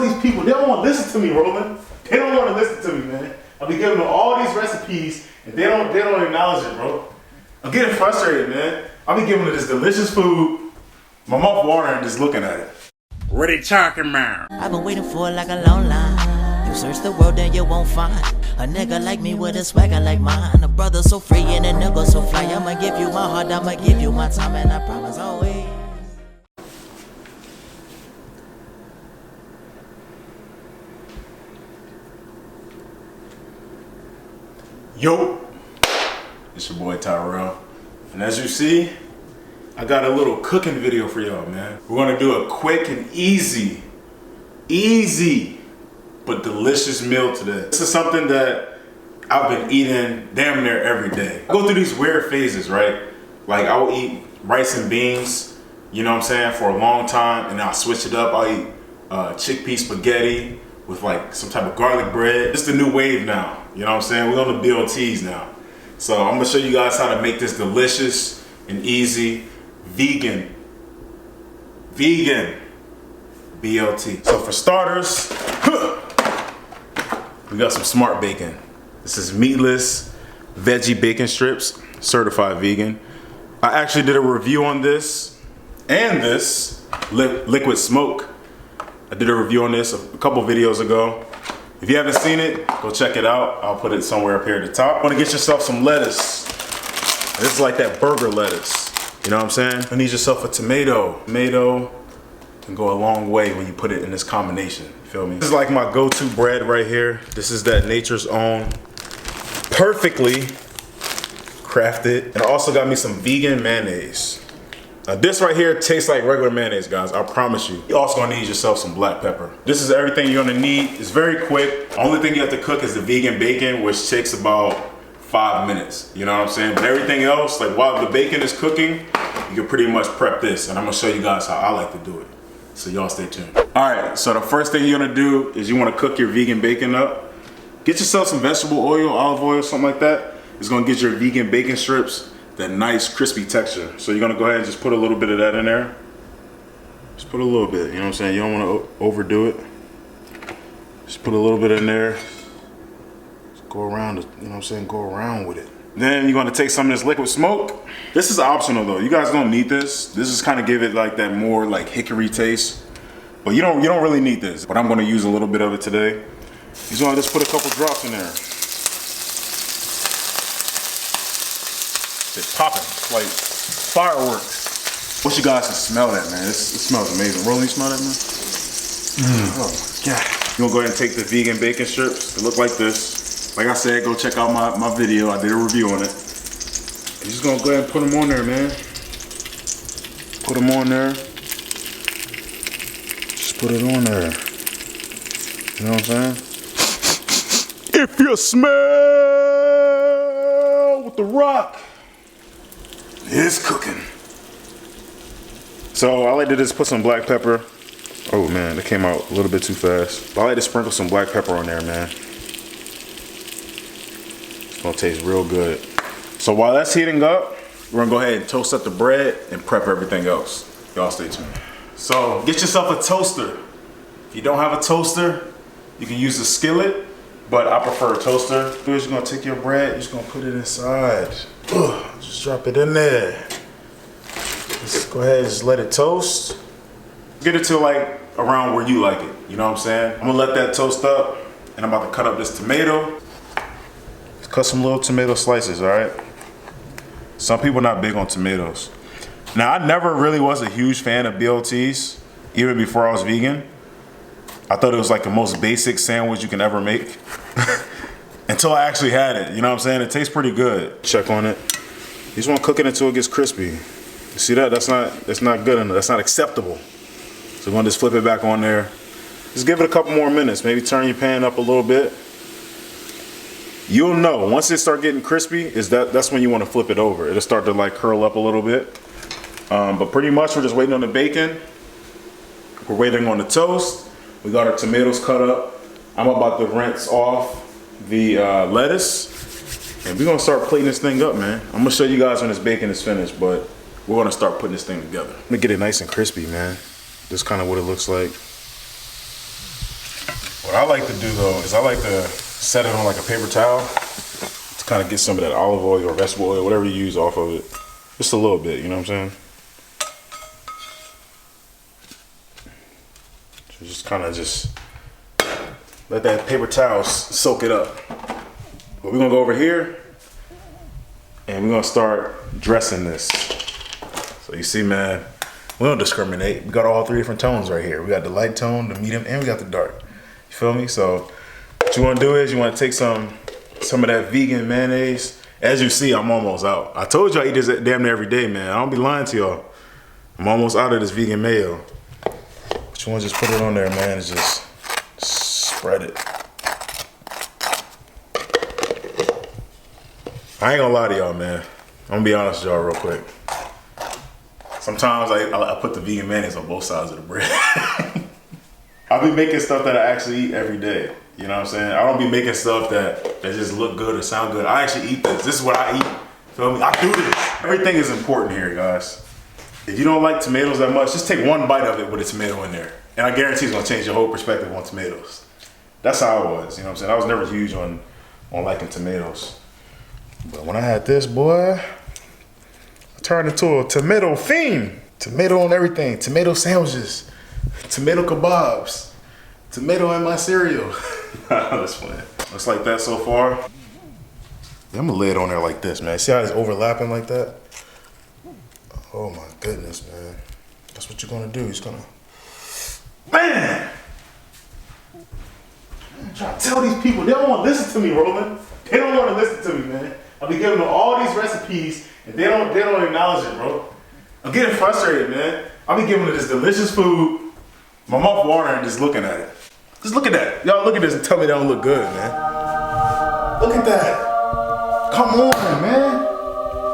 these people, they don't want to listen to me, Roland. They don't want to listen to me, man. I'll be giving them all these recipes, and they don't acknowledge it, bro. I'm getting frustrated, man. I'll be giving them this delicious food, my mouth watering just looking at it. What are you talking about? I've been waiting for like a long line. You search the world and you won't find a nigga like me with a swagger like mine. A brother so free and a nigga so fly. I'ma give you my heart, I'ma give you my time, and I promise always. Yo, it's your boy Tyrell, and as you see, I got a little cooking video for y'all, man. We're gonna do a quick and easy but delicious meal today. This is something that I've been eating damn near every day. I go through these weird phases, right? Like I will eat rice and beans, you know what I'm saying, for a long time, and I'll switch it up. I'll eat chickpea spaghetti with like some type of garlic bread. It's the new wave now, you know what I'm saying? We're on the BLTs now. So I'm gonna show you guys how to make this delicious and easy vegan BLT. So for starters, we got some Smart Bacon. This is meatless veggie bacon strips, certified vegan. I actually did a review on this and this liquid smoke. I did a review on this a couple videos ago. If you haven't seen it, go check it out. I'll put it somewhere up here at the top. Want to get yourself some lettuce. This is like that burger lettuce. You know what I'm saying? You need yourself a tomato. Tomato can go a long way when you put it in this combination. You feel me? This is like my go-to bread right here. This is that Nature's Own, perfectly crafted. And I also got me some vegan mayonnaise. Now this right here tastes like regular mayonnaise, guys. I promise you. You're also gonna need yourself some black pepper. This is everything you're gonna need. It's very quick. The only thing you have to cook is the vegan bacon, which takes about 5 minutes. You know what I'm saying? But everything else, like while the bacon is cooking, you can pretty much prep this. And I'm gonna show you guys how I like to do it. So y'all stay tuned. All right, so the first thing you're gonna do is you wanna cook your vegan bacon up. Get yourself some vegetable oil, olive oil, something like that. It's gonna get your vegan bacon strips that nice crispy texture. So you're gonna go ahead and just put a little bit of that in there. Just put a little bit, you know what I'm saying? You don't wanna overdo it. Just put a little bit in there. Just go around, you know what I'm saying? Go around with it. Then you're gonna take some of this liquid smoke. This is optional though. You guys don't need this. This is kind of give it like that more like hickory taste. But you don't really need this. But I'm gonna use a little bit of it today. You're gonna just put a couple drops in there. It's popping, it's like fireworks. Wish you guys could smell that, man. It smells amazing. Roland, you smell that, man? Oh my God. You're gonna go ahead and take the vegan bacon strips. They look like this. Like I said, go check out my video. I did a review on it. You're just gonna go ahead and put them on there, man. Put them on there. Just put it on there. You know what I'm saying? If you smell with the rock, it's cooking. So I like to just put some black pepper. Oh man, it came out a little bit too fast. I like to sprinkle some black pepper on there, man. It's gonna taste real good. So while that's heating up, we're gonna go ahead and toast up the bread and prep everything else. Y'all stay tuned. So get yourself a toaster. If you don't have a toaster, you can use a skillet, but I prefer a toaster. You're just gonna take your bread, you're just gonna put it inside. Just drop it in there. Just go ahead and just let it toast. Get it to like around where you like it, you know what I'm saying? I'm gonna let that toast up, and I'm about to cut up this tomato. Cut some little tomato slices, all right? Some people are not big on tomatoes. Now, I never really was a huge fan of BLTs, even before I was vegan. I thought it was like the most basic sandwich you can ever make. Until I actually had it, you know what I'm saying? It tastes pretty good. Check on it. You just wanna cook it until it gets crispy. You see that? That's not good enough, that's not acceptable. So we're gonna just flip it back on there. Just give it a couple more minutes. Maybe turn your pan up a little bit. You'll know, once it start getting crispy, that's when you wanna flip it over. It'll start to like curl up a little bit. But pretty much we're just waiting on the bacon. We're waiting on the toast. We got our tomatoes cut up. I'm about to rinse off the lettuce. And we're gonna start plating this thing up, man. I'm gonna show you guys when this bacon is finished, but we're gonna start putting this thing together. Let me get it nice and crispy, man. This is kind of what it looks like. What I like to do though is I like to set it on like a paper towel to kind of get some of that olive oil or vegetable oil, whatever you use off of it. Just a little bit, you know what I'm saying? So just kind of just let that paper towel soak it up. But we're gonna go over here and we're gonna start dressing this. So you see, man, we don't discriminate. We got all three different tones right here. We got the light tone, the medium, and we got the dark. You feel me? So what you wanna do is you wanna take some of that vegan mayonnaise. As you see, I'm almost out. I told you I eat this damn near every day, man. I don't be lying to y'all. I'm almost out of this vegan mayo. But you wanna just put it on there, man, and just spread it. I ain't gonna lie to y'all, man. I'm gonna be honest with y'all real quick. Sometimes I put the vegan mayonnaise on both sides of the bread. I'll be making stuff that I actually eat every day. You know what I'm saying? I don't be making stuff that just look good or sound good. I actually eat this. This is what I eat. Feel me? I do this. Everything is important here, guys. If you don't like tomatoes that much, just take one bite of it with a tomato in there. And I guarantee it's gonna change your whole perspective on tomatoes. That's how I was, you know what I'm saying? I was never huge on liking tomatoes. But when I had this, boy, I turned into a tomato fiend. Tomato on everything. Tomato sandwiches. Tomato kebabs. Tomato in my cereal. That's funny. Looks like that so far. Yeah, I'm gonna lay it on there like this, man. See how it's overlapping like that? Oh my goodness, man. That's what you're gonna do. You're just gonna, man! I'm trying to tell these people, they don't want to listen to me, Roland. They don't want to listen to me, man. I'll be giving them all these recipes, and they don't acknowledge it, bro. I'm getting frustrated, man. I'll be giving them this delicious food, my mouth watering just looking at it. Just look at that. Y'all look at this and tell me they don't look good, man. Look at that. Come on, man.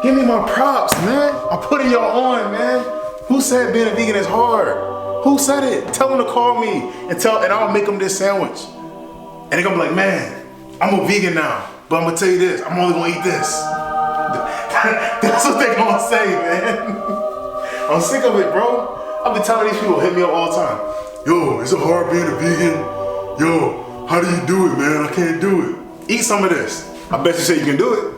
Give me my props, man. I'm putting y'all on, man. Who said being a vegan is hard? Who said it? Tell them to call me and I'll make them this sandwich. And they're gonna be like, man, I'm a vegan now, but I'm gonna tell you this, I'm only gonna eat this. That's what they're gonna say, man. I'm sick of it, bro. I've been telling these people, hit me up all the time. Yo, is it hard being a vegan? Yo, how do you do it, man? I can't do it. Eat some of this. I bet you say you can do it.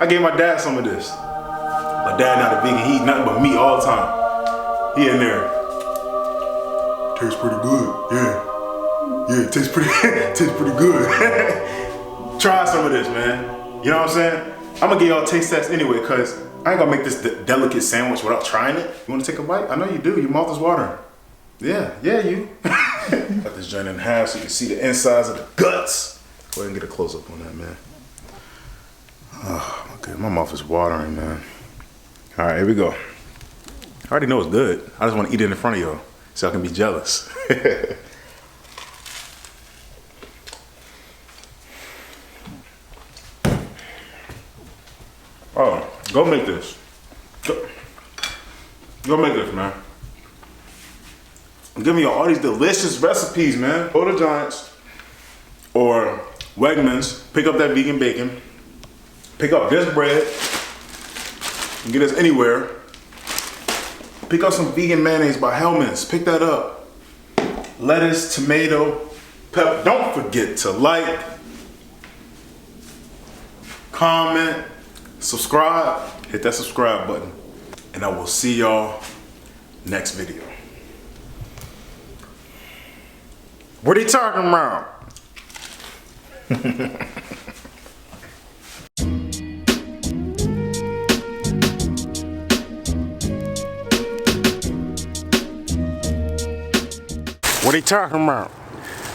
I gave my dad some of this. My dad not a vegan, he eat nothing but meat all the time. He in there. Tastes pretty good, yeah. Yeah, it tastes pretty good. Try some of this, man. You know what I'm saying? I'm gonna give y'all a taste test anyway, cause I ain't gonna make this delicate sandwich without trying it. You wanna take a bite? I know you do, your mouth is watering. Yeah, you. Cut this joint in half so you can see the insides of the guts. Go ahead and get a close up on that, man. Oh my god, my mouth is watering, man. All right, here we go. I already know it's good. I just wanna eat it in front of y'all so I can be jealous. Oh, go make this. Go make this, man. I'm giving you all these delicious recipes, man. Go to Giants or Wegmans, pick up that vegan bacon, pick up this bread, and get this anywhere. Pick up some vegan mayonnaise by Hellman's, pick that up. Lettuce, tomato, pepper. Don't forget to like, comment, subscribe, hit that subscribe button, and I will see y'all next video. What are you talking about? What are you talking about?